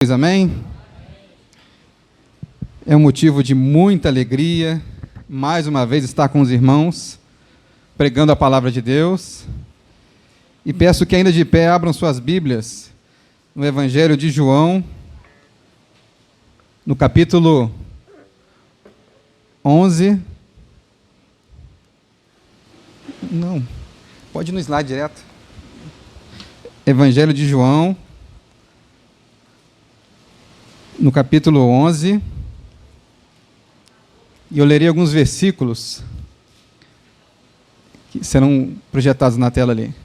Amém? É um motivo de muita alegria, mais uma vez, estar com os irmãos, pregando a palavra de Deus. E peço que ainda de pé abram suas Bíblias no Evangelho de João, no capítulo 11. Não, pode ir no slide direto. Evangelho de João, no capítulo 11, e eu lerei alguns versículos que serão projetados na tela ali.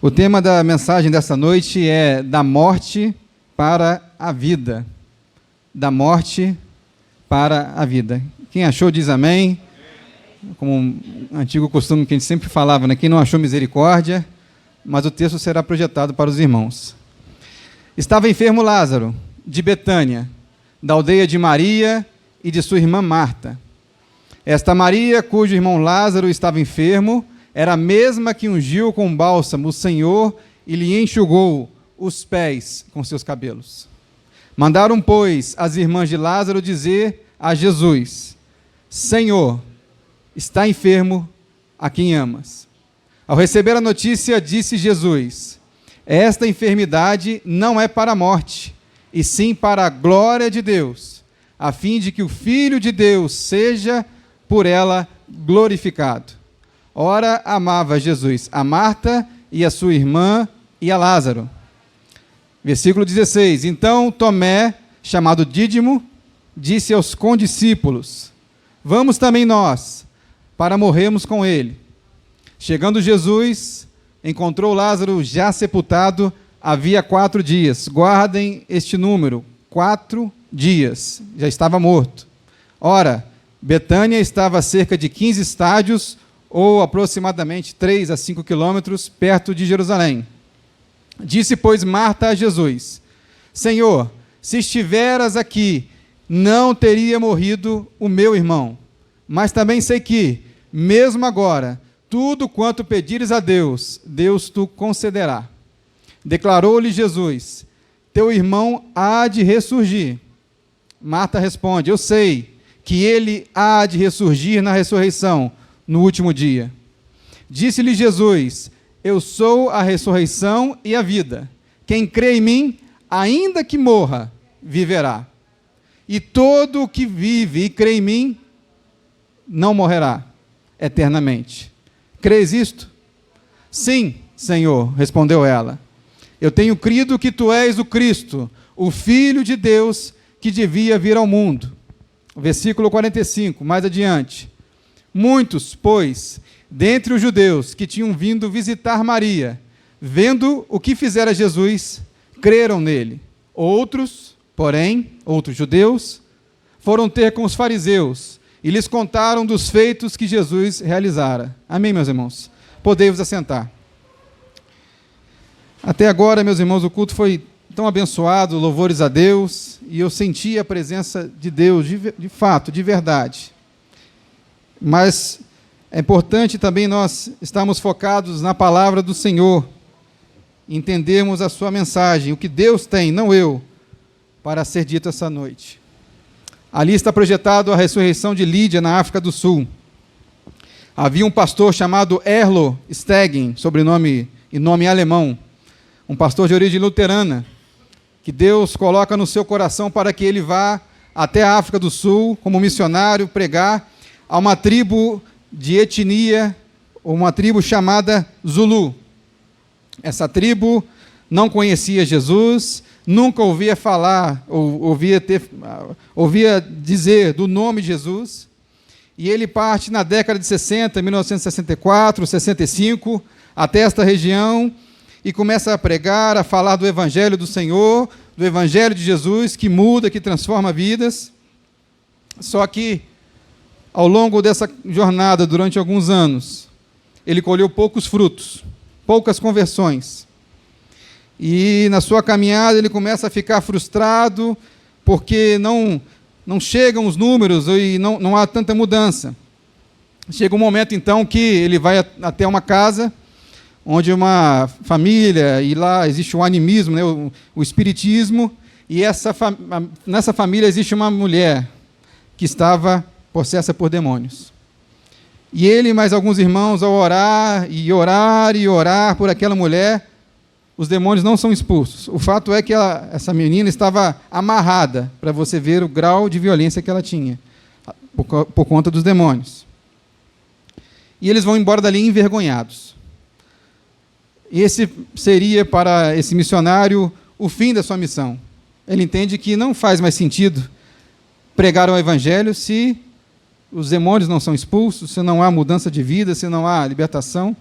O tema da mensagem dessa noite é da morte para a vida. Da morte para a vida. Quem achou diz amém. Como um antigo costume que a gente sempre falava, né? Quem não achou misericórdia, mas o texto será projetado para os irmãos. Estava enfermo Lázaro, de Betânia, da aldeia de Maria e de sua irmã Marta. Esta Maria, cujo irmão Lázaro estava enfermo, era a mesma que ungiu com bálsamo o Senhor e lhe enxugou os pés com seus cabelos. Mandaram, pois, as irmãs de Lázaro dizer a Jesus: Senhor, está enfermo a quem amas. Ao receber a notícia, disse Jesus: esta enfermidade não é para a morte, e sim para a glória de Deus, a fim de que o Filho de Deus seja por ela glorificado. Ora, amava Jesus a Marta e a sua irmã e a Lázaro. Versículo 16. Então Tomé, chamado Dídimo, disse aos condiscípulos: vamos também nós, para morrermos com ele. Chegando Jesus, encontrou Lázaro já sepultado havia 4 dias. Guardem este número, 4 dias. Já estava morto. Ora, Betânia estava a cerca de 15 estádios, ou aproximadamente 3 a 5 quilômetros, perto de Jerusalém. Disse, pois, Marta a Jesus: Senhor, se estiveras aqui, não teria morrido o meu irmão. Mas também sei que, mesmo agora, tudo quanto pedires a Deus, Deus tu concederá. Declarou-lhe Jesus: teu irmão há de ressurgir. Marta responde: eu sei que ele há de ressurgir na ressurreição, no último dia. Disse-lhe Jesus: eu sou a ressurreição e a vida. Quem crê em mim, ainda que morra, viverá. E todo o que vive e crê em mim, não morrerá eternamente. Crês isto? Sim, Senhor, respondeu ela. Eu tenho crido que tu és o Cristo, o Filho de Deus, que devia vir ao mundo. Versículo 45, mais adiante. Muitos, pois, dentre os judeus que tinham vindo visitar Maria, vendo o que fizera Jesus, creram nele. Outros, porém, outros judeus, foram ter com os fariseus e lhes contaram dos feitos que Jesus realizara. Amém, meus irmãos? Podei-vos assentar. Até agora, meus irmãos, o culto foi tão abençoado, louvores a Deus, e eu senti a presença de Deus, de fato, de verdade. Mas é importante também nós estarmos focados na palavra do Senhor, entendermos a sua mensagem, o que Deus tem, não eu, para ser dito essa noite. Ali está projetado a ressurreição de Lídia, na África do Sul. Havia um pastor chamado Erlo Stegen, sobrenome e nome alemão, um pastor de origem luterana, que Deus coloca no seu coração para que ele vá até a África do Sul, como missionário, pregar a uma tribo de etnia, uma tribo chamada Zulu. Essa tribo não conhecia Jesus, nunca ouvia falar, ouvia dizer do nome de Jesus, e ele parte na década de 60, 1964, 65, até esta região, e começa a pregar, a falar do Evangelho do Senhor, do Evangelho de Jesus, que muda, que transforma vidas. Só que, ao longo dessa jornada, durante alguns anos, ele colheu poucos frutos, poucas conversões. E, na sua caminhada, ele começa a ficar frustrado, porque não chegam os números e não há tanta mudança. Chega um momento, então, que ele vai até uma casa onde uma família, e lá existe o animismo, né, o espiritismo, E nessa família existe uma mulher que estava possessa por demônios. E ele e mais alguns irmãos, ao orar e orar e orar por aquela mulher, os demônios não são expulsos. O fato é que essa menina estava amarrada, para você ver o grau de violência que ela tinha, por conta dos demônios. E eles vão embora dali envergonhados. Esse seria, para esse missionário, o fim da sua missão. Ele entende que não faz mais sentido pregar o evangelho se os demônios não são expulsos, se não há mudança de vida, se não há libertação.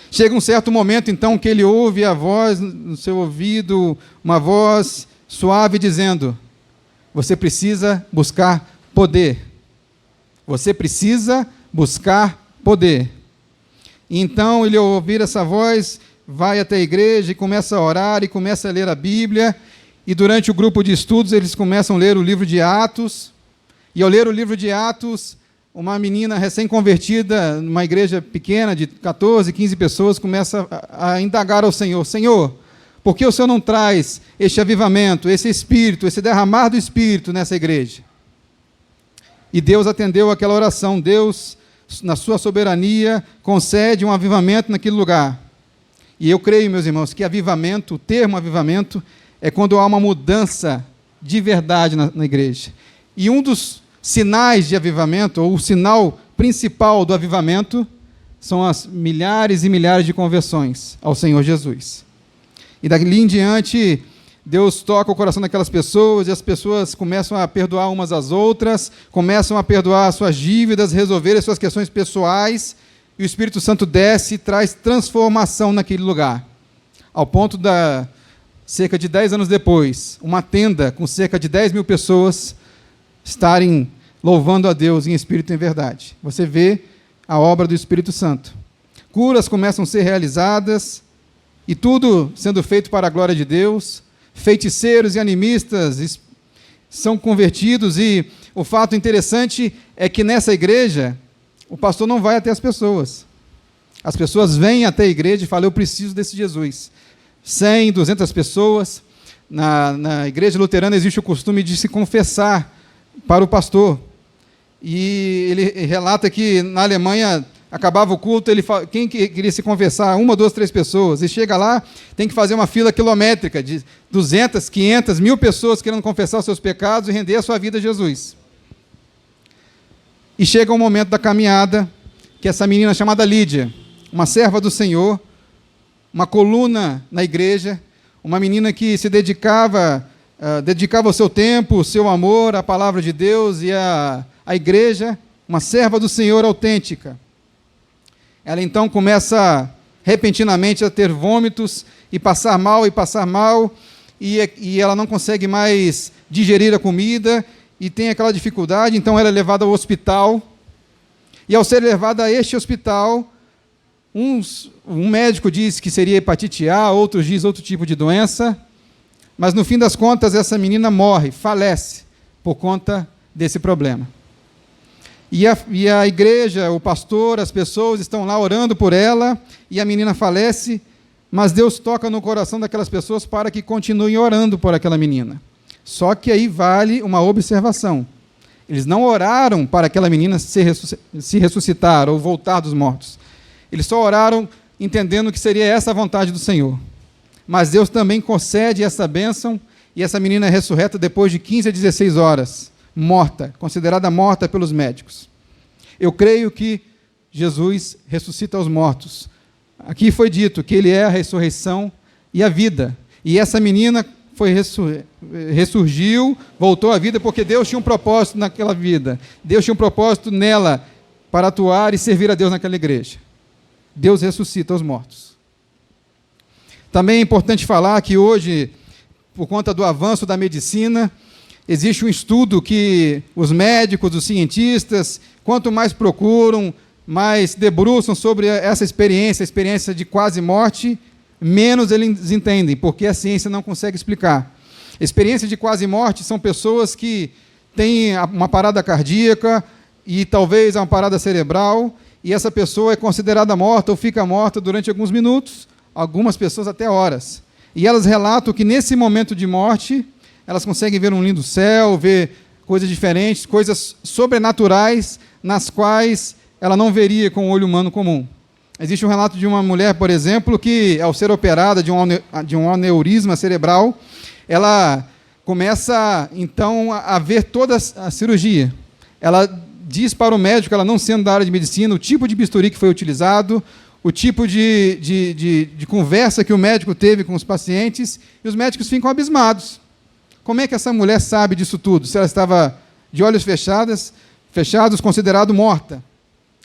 Chega um certo momento, então, que ele ouve a voz no seu ouvido, uma voz suave dizendo: você precisa buscar poder. Você precisa buscar poder. E então, ele, ao ouvir essa voz, vai até a igreja e começa a orar e começa a ler a Bíblia. E durante o grupo de estudos, eles começam a ler o livro de Atos. E ao ler o livro de Atos, uma menina recém-convertida, numa igreja pequena, de 14, 15 pessoas, começa a indagar ao Senhor: Senhor, por que o Senhor não traz este avivamento, esse Espírito, esse derramar do Espírito nessa igreja? E Deus atendeu aquela oração. Deus, na sua soberania, concede um avivamento naquele lugar. E eu creio, meus irmãos, que avivamento, o termo avivamento, é quando há uma mudança de verdade na igreja. E um dos sinais de avivamento, ou o sinal principal do avivamento, são as milhares e milhares de conversões ao Senhor Jesus. E dali em diante, Deus toca o coração daquelas pessoas, e as pessoas começam a perdoar umas às outras, começam a perdoar as suas dívidas, resolver as suas questões pessoais, e o Espírito Santo desce e traz transformação naquele lugar. Ao ponto cerca de 10 anos depois, uma tenda com cerca de 10 mil pessoas estarem louvando a Deus em espírito e em verdade. Você vê a obra do Espírito Santo. Curas começam a ser realizadas, e tudo sendo feito para a glória de Deus. Feiticeiros e animistas são convertidos, e o fato interessante é que nessa igreja, o pastor não vai até as pessoas. As pessoas vêm até a igreja e falam: eu preciso desse Jesus. 100, 200 pessoas. Na igreja luterana existe o costume de se confessar para o pastor. E ele relata que na Alemanha acabava o culto, quem queria se confessar? 1, 2, 3 pessoas. E chega lá, tem que fazer uma fila quilométrica de 200, 500, 1000 pessoas querendo confessar os seus pecados e render a sua vida a Jesus. E chega um momento da caminhada que essa menina chamada Lídia, uma serva do Senhor, uma coluna na igreja, uma menina que se dedicava o seu tempo, o seu amor à palavra de Deus e à igreja, uma serva do Senhor autêntica. Ela então começa repentinamente a ter vômitos e passar mal, e ela não consegue mais digerir a comida e tem aquela dificuldade. Então ela é levada ao hospital, e ao ser levada a este hospital, um médico diz que seria hepatite A, outros diz outro tipo de doença, mas no fim das contas essa menina morre, falece por conta desse problema. E a igreja, o pastor, as pessoas estão lá orando por ela, e a menina falece, mas Deus toca no coração daquelas pessoas para que continuem orando por aquela menina. Só que aí vale uma observação: eles não oraram para aquela menina se ressuscitar ou voltar dos mortos. Eles só oraram entendendo que seria essa a vontade do Senhor. Mas Deus também concede essa bênção, e essa menina é ressurreta depois de 15 a 16 horas, morta, considerada morta pelos médicos. Eu creio que Jesus ressuscita os mortos. Aqui foi dito que Ele é a ressurreição e a vida. E essa menina ressurgiu, voltou à vida, porque Deus tinha um propósito naquela vida. Deus tinha um propósito nela para atuar e servir a Deus naquela igreja. Deus ressuscita os mortos. Também é importante falar que hoje, por conta do avanço da medicina, existe um estudo que os médicos, os cientistas, quanto mais procuram, mais debruçam sobre essa experiência, a experiência de quase morte, menos eles entendem, porque a ciência não consegue explicar. Experiência de quase morte são pessoas que têm uma parada cardíaca e talvez uma parada cerebral, e essa pessoa é considerada morta ou fica morta durante alguns minutos, algumas pessoas até horas. E elas relatam que nesse momento de morte, elas conseguem ver um lindo céu, ver coisas diferentes, coisas sobrenaturais, nas quais ela não veria com o olho humano comum. Existe um relato de uma mulher, por exemplo, que ao ser operada de um aneurisma cerebral, ela começa, então, a ver toda a cirurgia. Ela diz para o médico, ela não sendo da área de medicina, o tipo de bisturi que foi utilizado, o tipo de conversa que o médico teve com os pacientes, e os médicos ficam abismados. Como é que essa mulher sabe disso tudo? Se ela estava de olhos fechados, considerado morta.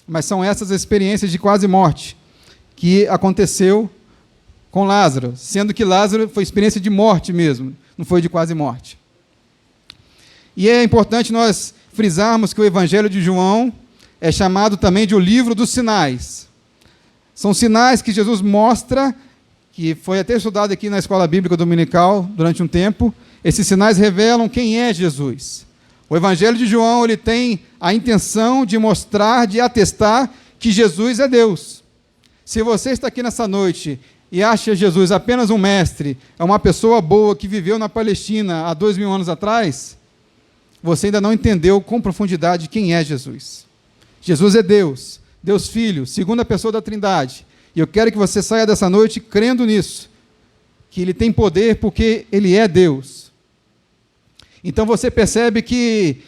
Mas são essas experiências de quase morte que aconteceu com Lázaro, sendo que Lázaro foi experiência de morte mesmo, não foi de quase morte. E é importante nós frisarmos que o Evangelho de João é chamado também de o livro dos sinais. São sinais que Jesus mostra, que foi até estudado aqui na Escola Bíblica Dominical durante um tempo. Esses sinais revelam quem é Jesus. O Evangelho de João, ele tem a intenção de mostrar, de atestar que Jesus é Deus. Se você está aqui nessa noite e acha Jesus apenas um mestre, é uma pessoa boa que viveu na Palestina há 2000 anos atrás, você ainda não entendeu com profundidade quem é Jesus. Jesus é Deus, Deus Filho, segunda pessoa da Trindade. E eu quero que você saia dessa noite crendo nisso, que Ele tem poder porque Ele é Deus. Então você percebe que,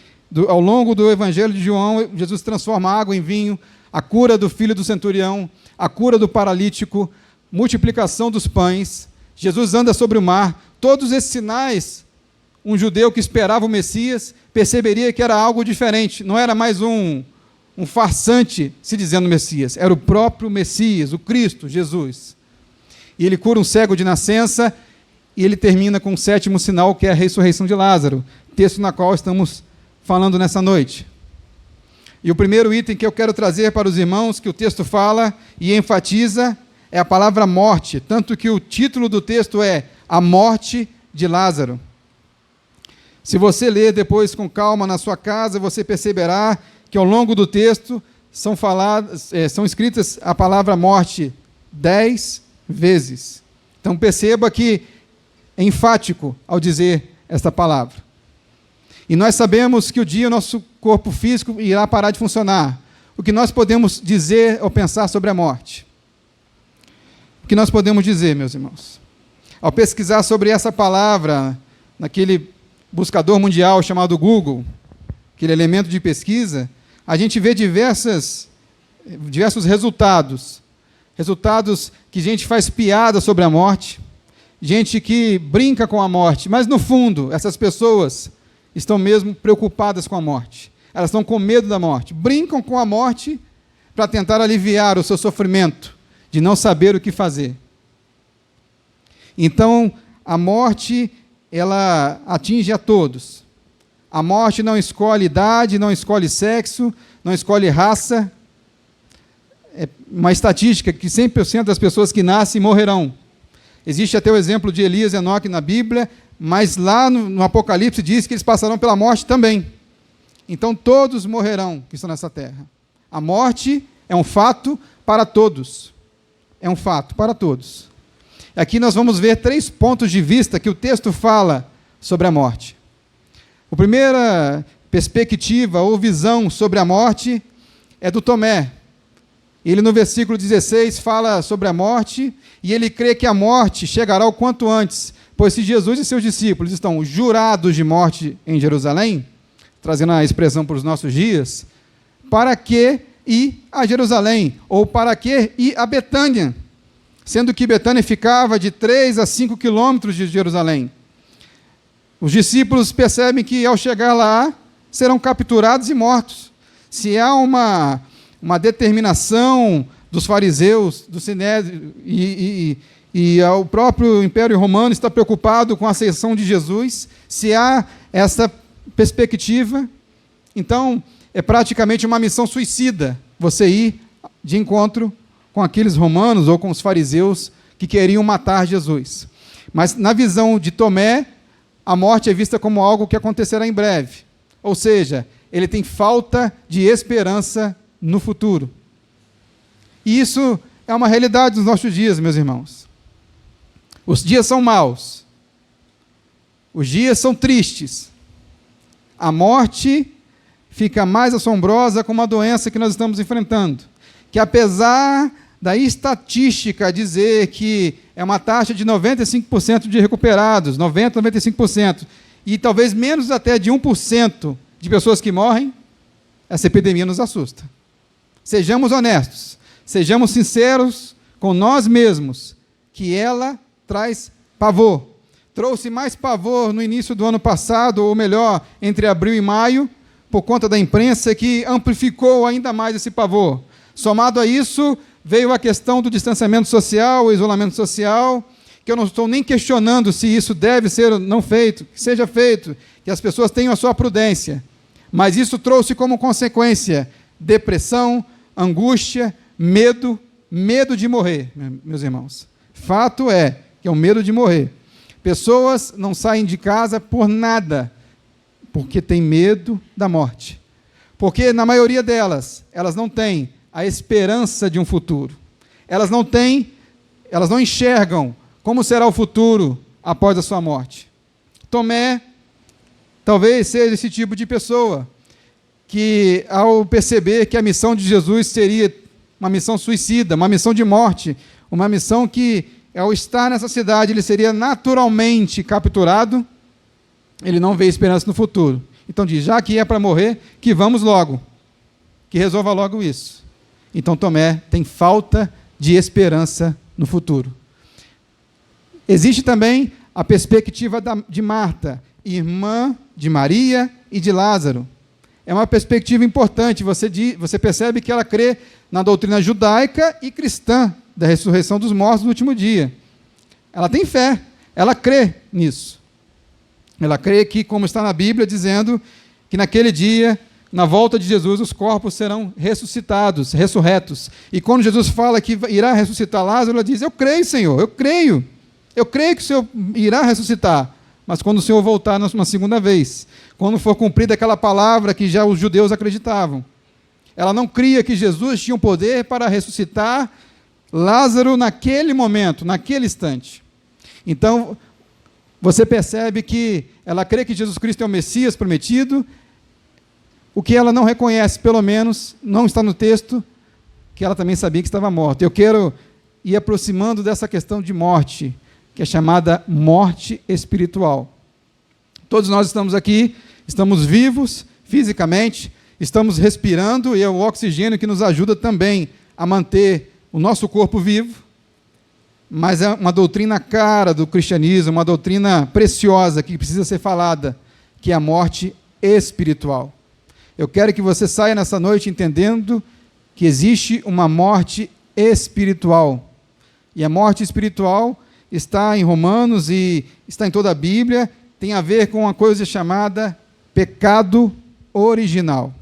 ao longo do Evangelho de João, Jesus transforma a água em vinho, a cura do filho do centurião, a cura do paralítico, multiplicação dos pães, Jesus anda sobre o mar. Todos esses sinais, um judeu que esperava o Messias perceberia que era algo diferente, não era mais um farsante se dizendo Messias, era o próprio Messias, o Cristo, Jesus. E ele cura um cego de nascença, e ele termina com o 7º sinal, que é a ressurreição de Lázaro, texto na qual estamos falando nessa noite. E o primeiro item que eu quero trazer para os irmãos, que o texto fala e enfatiza, é a palavra morte, tanto que o título do texto é A Morte de Lázaro. Se você ler depois com calma na sua casa, você perceberá que ao longo do texto são escritas a palavra morte 10 vezes. Então perceba que é enfático ao dizer esta palavra. E nós sabemos que o dia o nosso corpo físico irá parar de funcionar. O que nós podemos dizer ou pensar sobre a morte? O que nós podemos dizer, meus irmãos? Ao pesquisar sobre essa palavra, naquele buscador mundial chamado Google, aquele elemento de pesquisa, a gente vê diversos resultados. Resultados que gente faz piada sobre a morte, gente que brinca com a morte, mas no fundo, essas pessoas estão mesmo preocupadas com a morte. Elas estão com medo da morte. Brincam com a morte para tentar aliviar o seu sofrimento de não saber o que fazer. Então, a morte, ela atinge a todos. A morte não escolhe idade, não escolhe sexo, não escolhe raça. É uma estatística que 100% das pessoas que nascem morrerão. Existe até o exemplo de Elias e Enoque na Bíblia, mas lá no Apocalipse diz que eles passarão pela morte também. Então todos morrerão que estão nessa terra. A morte é um fato para todos. É um fato para todos. Aqui nós vamos ver 3 pontos de vista que o texto fala sobre a morte. A primeira perspectiva ou visão sobre a morte é do Tomé. Ele, no versículo 16, fala sobre a morte, e ele crê que a morte chegará o quanto antes, pois se Jesus e seus discípulos estão jurados de morte em Jerusalém, trazendo a expressão para os nossos dias, para que ir a Jerusalém? Ou para que ir a Betânia? Sendo que Betânia ficava de 3 a 5 quilômetros de Jerusalém. Os discípulos percebem que, ao chegar lá, serão capturados e mortos. Se há uma determinação dos fariseus, do Sinédrio, e o próprio Império Romano está preocupado com a ascensão de Jesus, se há essa perspectiva, então é praticamente uma missão suicida você ir de encontro com aqueles romanos ou com os fariseus que queriam matar Jesus. Mas na visão de Tomé, a morte é vista como algo que acontecerá em breve. Ou seja, ele tem falta de esperança no futuro. E isso é uma realidade dos nossos dias, meus irmãos. Os dias são maus. Os dias são tristes. A morte fica mais assombrosa com uma doença que nós estamos enfrentando, que apesar da estatística dizer que é uma taxa de 95% de recuperados, 90%, 95%, e talvez menos até de 1% de pessoas que morrem, essa epidemia nos assusta. Sejamos honestos, sejamos sinceros com nós mesmos, que ela traz pavor. Trouxe mais pavor no início do ano passado, ou melhor, entre abril e maio, por conta da imprensa, que amplificou ainda mais esse pavor. Somado a isso, veio a questão do distanciamento social, o isolamento social, que eu não estou nem questionando se isso deve ser não feito, que seja feito, que as pessoas tenham a sua prudência. Mas isso trouxe como consequência depressão, angústia, medo de morrer, meus irmãos. Fato é que é o medo de morrer. Pessoas não saem de casa por nada, porque têm medo da morte. Porque, na maioria delas, elas não têm a esperança de um futuro. Elas não enxergam como será o futuro após a sua morte. Tomé talvez seja esse tipo de pessoa que, ao perceber que a missão de Jesus seria uma missão suicida, uma missão de morte, uma missão que, ao estar nessa cidade, ele seria naturalmente capturado, ele não vê esperança no futuro. Então diz, já que é para morrer, que vamos logo, que resolva logo isso. Então Tomé tem falta de esperança no futuro. Existe também a perspectiva de Marta, irmã de Maria e de Lázaro. É uma perspectiva importante, você percebe que ela crê na doutrina judaica e cristã da ressurreição dos mortos no último dia. Ela tem fé, ela crê nisso. Ela crê que, como está na Bíblia, dizendo que naquele dia, na volta de Jesus, os corpos serão ressuscitados, ressurretos. E quando Jesus fala que irá ressuscitar Lázaro, ela diz, eu creio, Senhor, eu creio que o Senhor irá ressuscitar, mas quando o Senhor voltar uma segunda vez, quando for cumprida aquela palavra que já os judeus acreditavam. Ela não cria que Jesus tinha o poder para ressuscitar Lázaro naquele momento, naquele instante. Então, você percebe que ela crê que Jesus Cristo é o Messias prometido. O que ela não reconhece, pelo menos, não está no texto, que ela também sabia que estava morta. Eu quero ir aproximando dessa questão de morte, que é chamada morte espiritual. Todos nós estamos aqui, estamos vivos fisicamente, estamos respirando, e é o oxigênio que nos ajuda também a manter o nosso corpo vivo, mas é uma doutrina cara do cristianismo, uma doutrina preciosa que precisa ser falada, que é a morte espiritual. Eu quero que você saia nessa noite entendendo que existe uma morte espiritual. E a morte espiritual está em Romanos e está em toda a Bíblia, tem a ver com uma coisa chamada pecado original.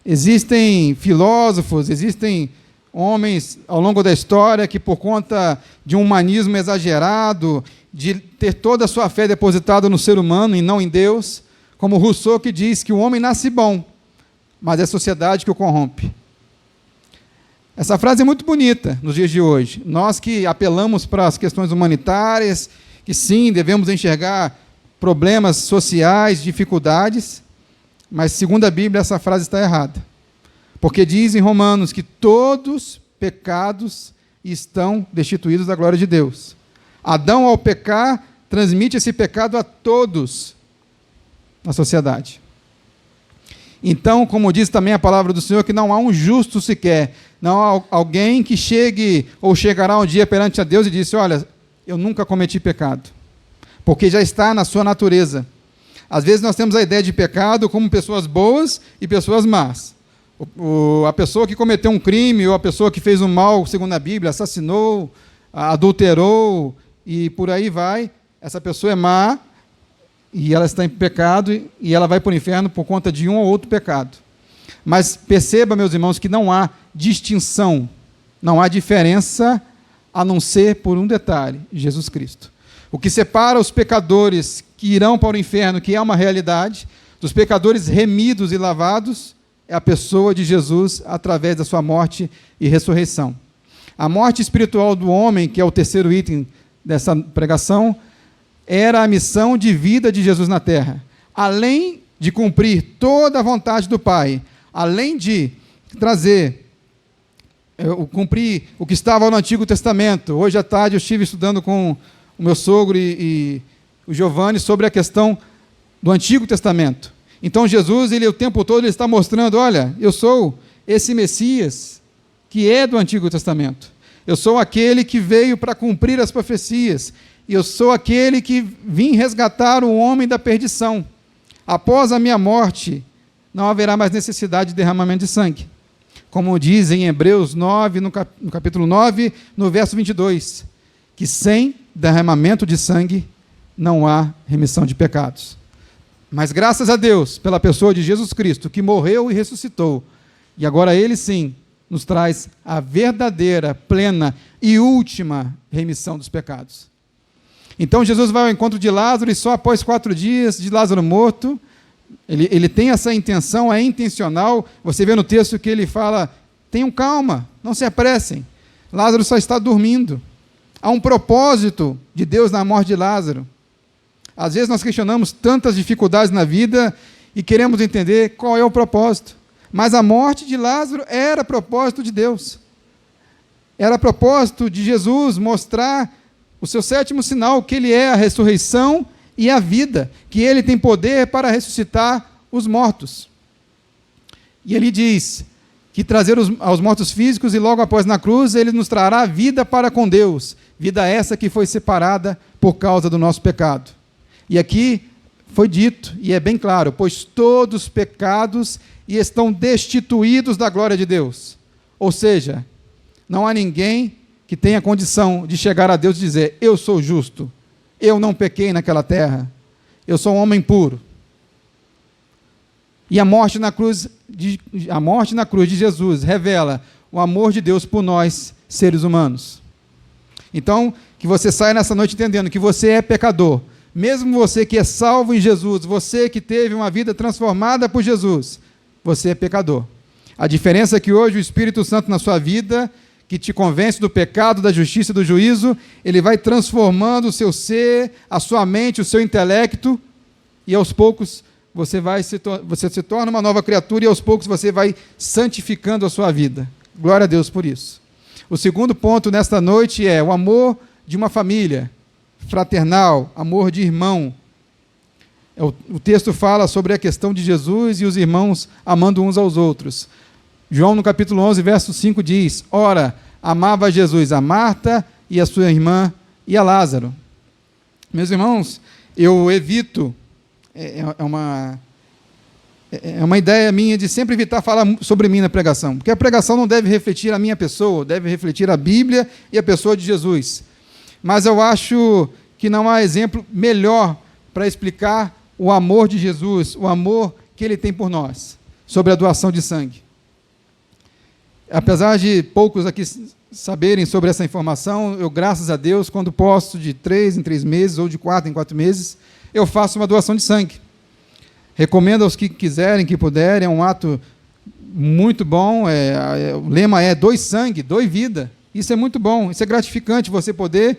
Existem filósofos, existem homens ao longo da história que, por conta de um humanismo exagerado, de ter toda a sua fé depositada no ser humano e não em Deus, como Rousseau, que diz que o homem nasce bom, mas é a sociedade que o corrompe. Essa frase é muito bonita nos dias de hoje. Nós que apelamos para as questões humanitárias, que sim, devemos enxergar problemas sociais, dificuldades, mas, segundo a Bíblia, essa frase está errada. Porque diz em Romanos que todos pecados estão destituídos da glória de Deus. Adão, ao pecar, transmite esse pecado a todos na sociedade. Então, como diz também a palavra do Senhor, que não há um justo sequer, não há alguém que chegue ou chegará um dia perante a Deus e disse, olha, eu nunca cometi pecado, porque já está na sua natureza. Às vezes nós temos a ideia de pecado como pessoas boas e pessoas más. A pessoa que cometeu um crime, ou a pessoa que fez um mal, segundo a Bíblia, assassinou, adulterou, e por aí vai, essa pessoa é má, e ela está em pecado, e ela vai para o inferno por conta de um ou outro pecado. Mas perceba, meus irmãos, que não há distinção, não há diferença, a não ser por um detalhe, Jesus Cristo. O que separa os pecadores que irão para o inferno, que é uma realidade, dos pecadores remidos e lavados, é a pessoa de Jesus através da sua morte e ressurreição. A morte espiritual do homem, que é o terceiro item dessa pregação, era a missão de vida de Jesus na terra. Além de cumprir toda a vontade do Pai, além de cumprir o que estava no Antigo Testamento. Hoje à tarde eu estive estudando com o meu sogro e o Giovanni sobre a questão do Antigo Testamento. Então Jesus, o tempo todo, ele está mostrando, olha, eu sou esse Messias que é do Antigo Testamento. Eu sou aquele que veio para cumprir as profecias. E eu sou aquele que vim resgatar o homem da perdição. Após a minha morte, não haverá mais necessidade de derramamento de sangue. Como diz em Hebreus 9, no capítulo 9, no verso 22, que sem derramamento de sangue não há remissão de pecados. Mas graças a Deus, pela pessoa de Jesus Cristo, que morreu e ressuscitou, e agora ele sim nos traz a verdadeira, plena e última remissão dos pecados. Então Jesus vai ao encontro de Lázaro e só após 4 dias de Lázaro morto, ele tem essa intenção, é intencional. Você vê no texto que ele fala, tenham calma, não se apressem, Lázaro só está dormindo. Há um propósito de Deus na morte de Lázaro. Às vezes nós questionamos tantas dificuldades na vida e queremos entender qual é o propósito. Mas a morte de Lázaro era propósito de Deus. Era propósito de Jesus mostrar o seu 7º sinal, que ele é a ressurreição e a vida, que ele tem poder para ressuscitar os mortos. E ele diz que trazer aos mortos físicos e logo após na cruz, ele nos trará vida para com Deus, vida essa que foi separada por causa do nosso pecado. E aqui foi dito, e é bem claro, pois todos pecados e estão destituídos da glória de Deus. Ou seja, não há ninguém que tenha condição de chegar a Deus e dizer, eu sou justo, eu não pequei naquela terra, eu sou um homem puro. E a morte na cruz de Jesus revela o amor de Deus por nós, seres humanos. Então, que você saia nessa noite entendendo que você é pecador, mesmo você que é salvo em Jesus, você que teve uma vida transformada por Jesus, você é pecador. A diferença é que hoje o Espírito Santo na sua vida, que te convence do pecado, da justiça e do juízo, ele vai transformando o seu ser, a sua mente, o seu intelecto, e aos poucos você se torna uma nova criatura e aos poucos você vai santificando a sua vida. Glória a Deus por isso. O segundo ponto nesta noite é o amor de uma família fraternal, amor de irmão. O texto fala sobre a questão de Jesus e os irmãos amando uns aos outros. João, no capítulo 11, verso 5, diz, ora, amava Jesus a Marta e a sua irmã e a Lázaro. Meus irmãos, eu evito, é uma ideia minha de sempre evitar falar sobre mim na pregação, porque a pregação não deve refletir a minha pessoa, deve refletir a Bíblia e a pessoa de Jesus. Mas eu acho que não há exemplo melhor para explicar o amor de Jesus, o amor que ele tem por nós, sobre a doação de sangue. Apesar de poucos aqui saberem sobre essa informação, eu, graças a Deus, quando posso, de 3 em 3 meses, ou de 4 em 4 meses, eu faço uma doação de sangue. Recomendo aos que quiserem, que puderem, é um ato muito bom, o lema é doe sangue, doe vida. Isso é muito bom, isso é gratificante, você poder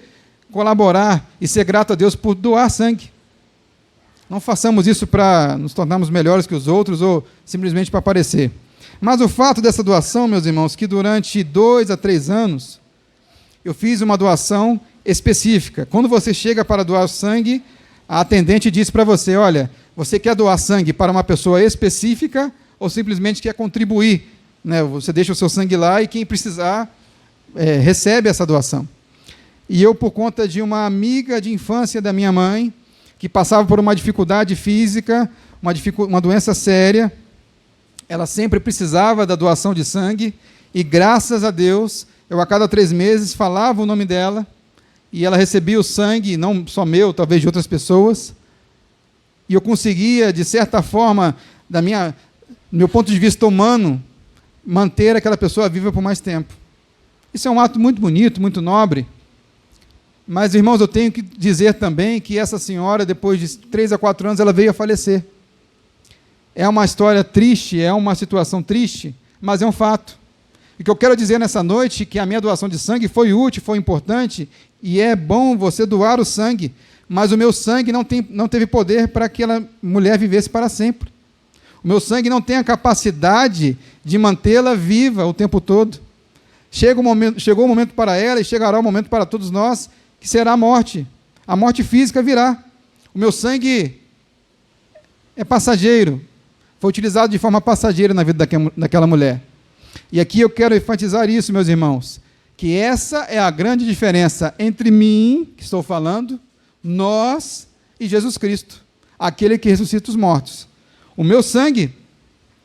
colaborar e ser grato a Deus por doar sangue. Não façamos isso para nos tornarmos melhores que os outros ou simplesmente para aparecer. Mas o fato dessa doação, meus irmãos, que durante 2 a 3 anos, eu fiz uma doação específica. Quando você chega para doar sangue, a atendente diz para você, olha, você quer doar sangue para uma pessoa específica ou simplesmente quer contribuir? Né? Você deixa o seu sangue lá e quem precisar recebe essa doação. E eu, por conta de uma amiga de infância da minha mãe, que passava por uma dificuldade física, uma doença séria, ela sempre precisava da doação de sangue, e graças a Deus, eu a cada 3 meses falava o nome dela, e ela recebia o sangue, não só meu, talvez de outras pessoas, e eu conseguia, de certa forma, do meu ponto de vista humano, manter aquela pessoa viva por mais tempo. Isso é um ato muito bonito, muito nobre. Mas, irmãos, eu tenho que dizer também que essa senhora, depois de 3 a 4 anos, ela veio a falecer. É uma história triste, é uma situação triste, mas é um fato. O que eu quero dizer nessa noite é que a minha doação de sangue foi útil, foi importante, e é bom você doar o sangue, mas o meu sangue não teve poder para que aquela mulher vivesse para sempre. O meu sangue não tem a capacidade de mantê-la viva o tempo todo. Chegou o momento para ela e chegará o momento para todos nós, que será a morte. A morte física virá. O meu sangue é passageiro. Foi utilizado de forma passageira na vida daquela mulher. E aqui eu quero enfatizar isso, meus irmãos, que essa é a grande diferença entre mim, que estou falando, nós e Jesus Cristo, aquele que ressuscita os mortos. O meu sangue,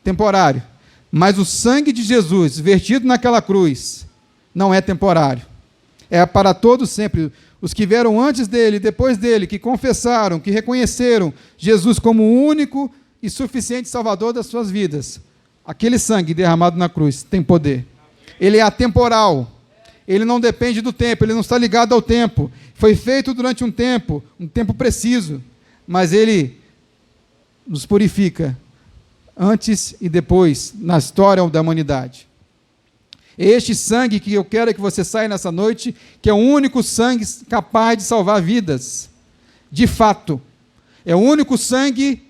temporário, mas o sangue de Jesus, vertido naquela cruz, não é temporário. É para todos sempre. Os que vieram antes dele, depois dele, que confessaram, que reconheceram Jesus como o único e suficiente Salvador das suas vidas. Aquele sangue derramado na cruz tem poder. Ele é atemporal. Ele não depende do tempo, ele não está ligado ao tempo. Foi feito durante um tempo preciso, mas ele nos purifica antes e depois na história da humanidade. Este sangue que eu quero que você saia nessa noite, que é o único sangue capaz de salvar vidas, de fato. É o único sangue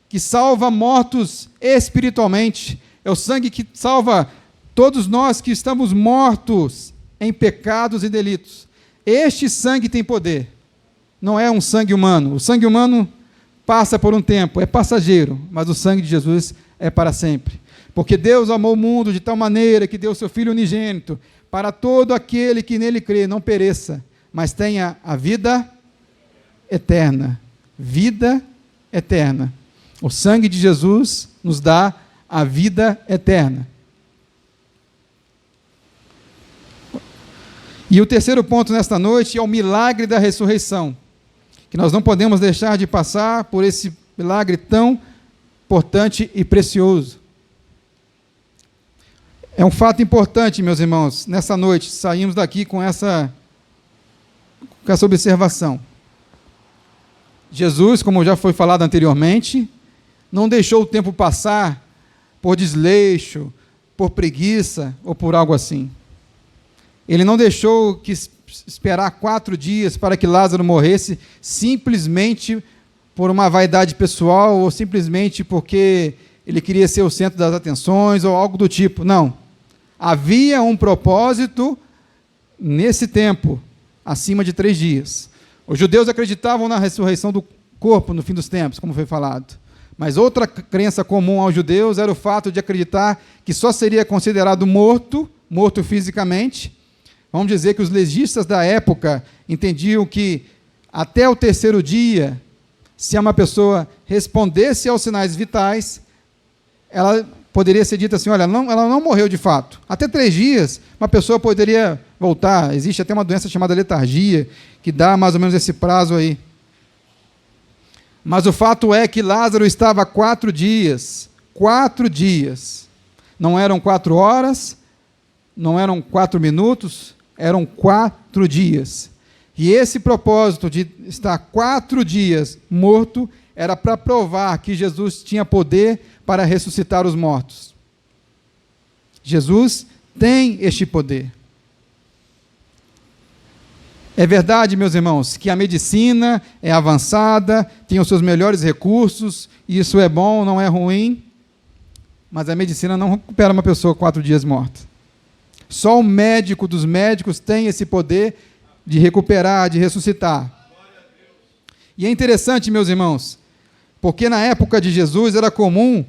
que salva mortos espiritualmente. É o sangue que salva todos nós que estamos mortos em pecados e delitos. Este sangue tem poder. Não é um sangue humano. O sangue humano passa por um tempo, é passageiro, mas o sangue de Jesus é para sempre. Porque Deus amou o mundo de tal maneira que deu seu Filho unigênito para todo aquele que nele crê, não pereça, mas tenha a vida eterna. Vida eterna. O sangue de Jesus nos dá a vida eterna. E o terceiro ponto nesta noite é o milagre da ressurreição, que nós não podemos deixar de passar por esse milagre tão importante e precioso. É um fato importante, meus irmãos, nessa noite, saímos daqui com essa observação. Jesus, como já foi falado anteriormente, não deixou o tempo passar por desleixo, por preguiça ou por algo assim. Ele não deixou que esperar 4 dias para que Lázaro morresse simplesmente por uma vaidade pessoal ou simplesmente porque ele queria ser o centro das atenções ou algo do tipo. Não. Havia um propósito nesse tempo, acima de 3 dias. Os judeus acreditavam na ressurreição do corpo no fim dos tempos, como foi falado. Mas outra crença comum aos judeus era o fato de acreditar que só seria considerado morto fisicamente. Vamos dizer que os legistas da época entendiam que até o 3º dia, se uma pessoa respondesse aos sinais vitais, ela poderia ser dita assim, olha, ela não morreu de fato. Até 3 dias, uma pessoa poderia voltar. Existe até uma doença chamada letargia, que dá mais ou menos esse prazo aí. Mas o fato é que Lázaro estava há 4 dias. 4 dias. Não eram 4 horas, não eram 4 minutos, eram 4 dias. E esse propósito de estar 4 dias morto era para provar que Jesus tinha poder para ressuscitar os mortos. Jesus tem este poder. É verdade, meus irmãos, que a medicina é avançada, tem os seus melhores recursos, e isso é bom, não é ruim, mas a medicina não recupera uma pessoa 4 dias morta. Só o médico dos médicos tem esse poder de recuperar, de ressuscitar. E é interessante, meus irmãos, porque na época de Jesus era comum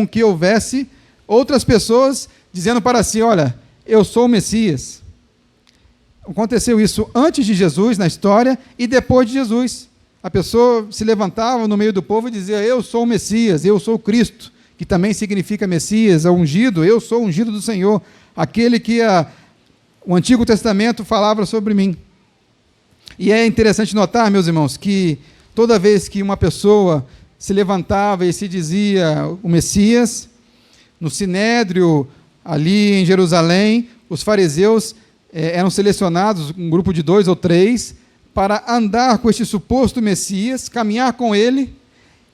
que houvesse outras pessoas dizendo para si, olha, eu sou o Messias. Aconteceu isso antes de Jesus na história e depois de Jesus. A pessoa se levantava no meio do povo e dizia, eu sou o Messias, eu sou o Cristo, que também significa Messias, é ungido, eu sou o ungido do Senhor, aquele que o Antigo Testamento falava sobre mim. E é interessante notar, meus irmãos, que toda vez que uma pessoa se levantava e se dizia o Messias, no Sinédrio, ali em Jerusalém, os fariseus eram selecionados, um grupo de 2 ou 3, para andar com este suposto Messias, caminhar com ele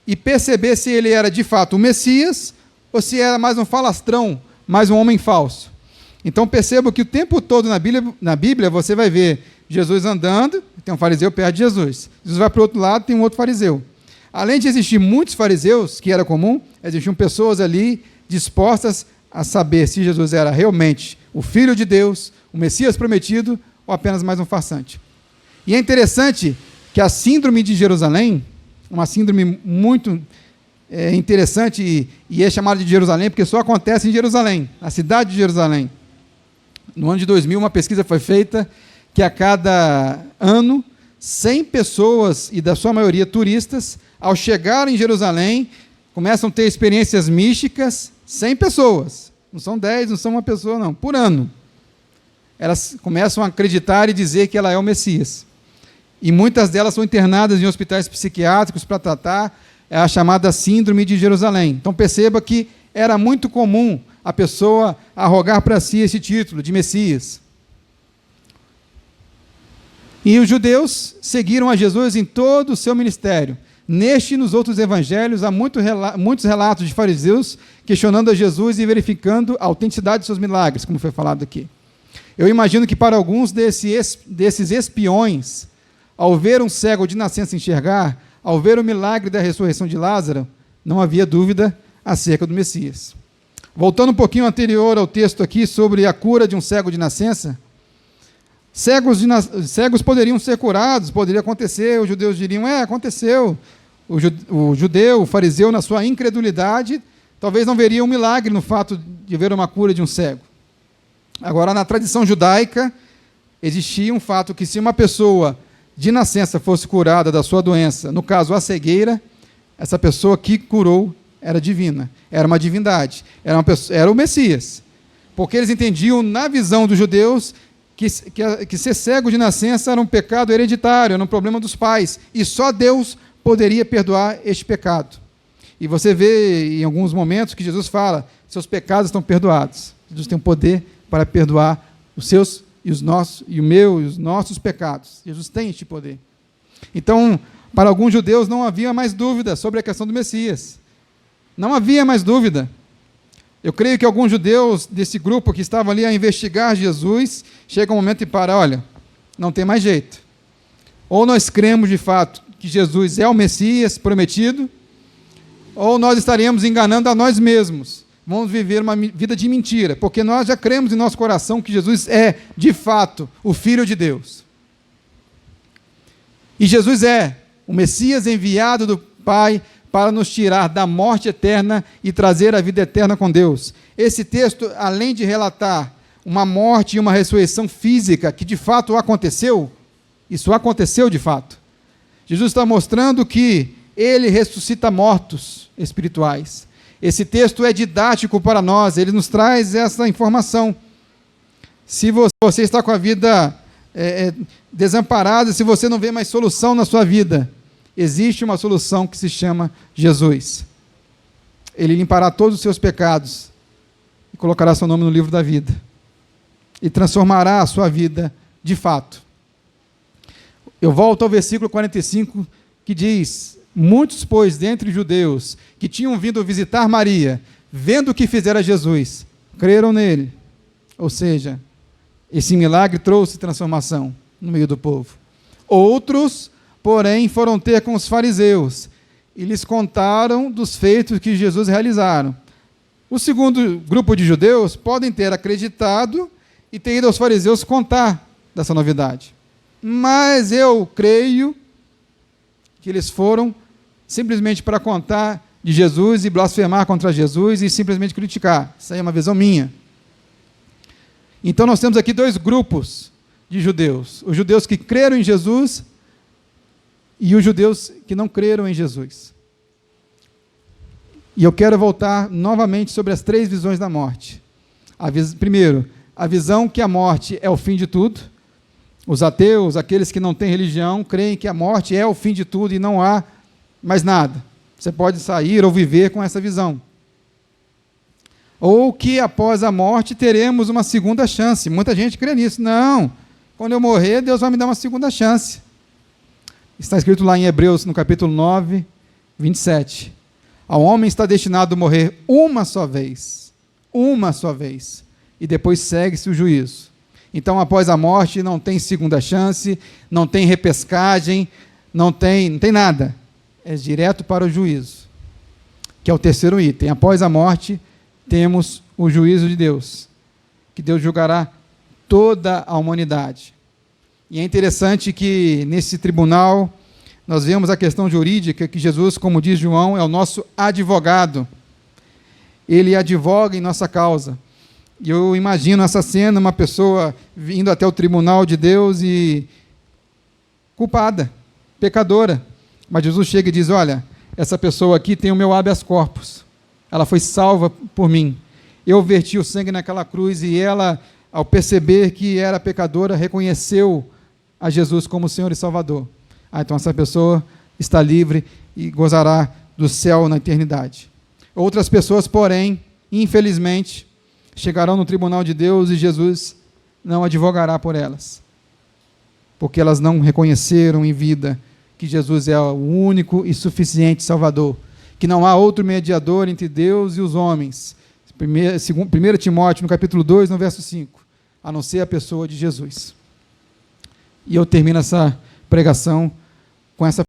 e perceber se ele era de fato o Messias ou se era mais um falastrão, mas um homem falso. Então perceba que o tempo todo na Bíblia você vai ver Jesus andando, tem um fariseu perto de Jesus. Jesus vai para o outro lado, tem um outro fariseu. Além de existir muitos fariseus, que era comum, existiam pessoas ali dispostas a saber se Jesus era realmente o Filho de Deus, o Messias prometido, ou apenas mais um farsante. E é interessante que a síndrome de Jerusalém, uma síndrome muito interessante, e é chamada de Jerusalém porque só acontece em Jerusalém, na cidade de Jerusalém. No ano de 2000, uma pesquisa foi feita que a cada ano, 100 pessoas, e da sua maioria turistas, ao chegar em Jerusalém, começam a ter experiências místicas, 100 pessoas, não são 10, não são uma pessoa não, por ano. Elas começam a acreditar e dizer que ela é o Messias. E muitas delas são internadas em hospitais psiquiátricos para tratar a chamada síndrome de Jerusalém. Então perceba que era muito comum a pessoa arrogar para si esse título de Messias. E os judeus seguiram a Jesus em todo o seu ministério. Neste e nos outros evangelhos há muitos relatos de fariseus questionando a Jesus e verificando a autenticidade de seus milagres, como foi falado aqui. Eu imagino que para alguns desses espiões, ao ver um cego de nascença enxergar, ao ver o milagre da ressurreição de Lázaro, não havia dúvida acerca do Messias. Voltando um pouquinho anterior ao texto aqui sobre a cura de um cego de nascença, cegos poderiam ser curados, poderia acontecer, os judeus diriam, aconteceu. O judeu, o fariseu, na sua incredulidade, talvez não veria um milagre no fato de ver uma cura de um cego. Agora, na tradição judaica, existia um fato que se uma pessoa de nascença fosse curada da sua doença, no caso a cegueira, essa pessoa que curou era divina, era uma divindade, era o Messias. Porque eles entendiam, na visão dos judeus, que ser cego de nascença era um pecado hereditário, era um problema dos pais, e só Deus poderia perdoar este pecado. E você vê em alguns momentos que Jesus fala, seus pecados estão perdoados. Jesus tem o poder para perdoar os seus e os nossos, e o meu e os nossos pecados. Jesus tem este poder. Então, para alguns judeus não havia mais dúvida sobre a questão do Messias. Não havia mais dúvida. Eu creio que alguns judeus desse grupo que estavam ali a investigar Jesus, chega um momento e para, olha, não tem mais jeito. Ou nós cremos de fato que Jesus é o Messias prometido, ou nós estaremos enganando a nós mesmos. Vamos viver uma vida de mentira, porque nós já cremos em nosso coração que Jesus é, de fato, o Filho de Deus. E Jesus é o Messias enviado do Pai para nos tirar da morte eterna e trazer a vida eterna com Deus. Esse texto, além de relatar uma morte e uma ressurreição física que de fato aconteceu, isso aconteceu de fato. Jesus está mostrando que ele ressuscita mortos espirituais. Esse texto é didático para nós, ele nos traz essa informação. Se você está com a vida desamparada, se você não vê mais solução na sua vida, existe uma solução que se chama Jesus. Ele limpará todos os seus pecados e colocará seu nome no livro da vida. E transformará a sua vida de fato. Eu volto ao versículo 45, que diz: muitos, pois, dentre os judeus que tinham vindo visitar Maria, vendo o que fizera Jesus, creram nele. Ou seja, esse milagre trouxe transformação no meio do povo. Outros, porém, foram ter com os fariseus e lhes contaram dos feitos que Jesus realizaram. O segundo grupo de judeus podem ter acreditado e ter ido aos fariseus contar dessa novidade. Mas eu creio que eles foram simplesmente para contar de Jesus e blasfemar contra Jesus e simplesmente criticar. Isso aí é uma visão minha. Então nós temos aqui dois grupos de judeus. Os judeus que creram em Jesus e os judeus que não creram em Jesus. E eu quero voltar novamente sobre as três visões da morte. Primeiro, a visão que a morte é o fim de tudo. Os ateus, aqueles que não têm religião, creem que a morte é o fim de tudo e não há mais nada. Você pode sair ou viver com essa visão. Ou que após a morte teremos uma segunda chance. Muita gente crê nisso. Não, quando eu morrer, Deus vai me dar uma segunda chance. Está escrito lá em Hebreus, no capítulo 9, 27. Ao homem está destinado a morrer uma só vez. uma só vez, e depois segue-se o juízo. Então, após a morte, não tem segunda chance, não tem repescagem, não tem nada. É direto para o juízo, que é o terceiro item. Após a morte, temos o juízo de Deus, que Deus julgará toda a humanidade. E é interessante que, nesse tribunal, nós vemos a questão jurídica, que Jesus, como diz João, é o nosso advogado. Ele advoga em nossa causa. E eu imagino essa cena, uma pessoa vindo até o tribunal de Deus e culpada, pecadora. Mas Jesus chega e diz, olha, essa pessoa aqui tem o meu habeas corpus. Ela foi salva por mim. Eu verti o sangue naquela cruz e ela, ao perceber que era pecadora, reconheceu a Jesus como Senhor e Salvador. Então essa pessoa está livre e gozará do céu na eternidade. Outras pessoas, porém, infelizmente, chegarão no tribunal de Deus e Jesus não advogará por elas, porque elas não reconheceram em vida que Jesus é o único e suficiente Salvador, que não há outro mediador entre Deus e os homens. 1 Timóteo, no capítulo 2, no verso 5, a não ser a pessoa de Jesus. E eu termino essa pregação com essa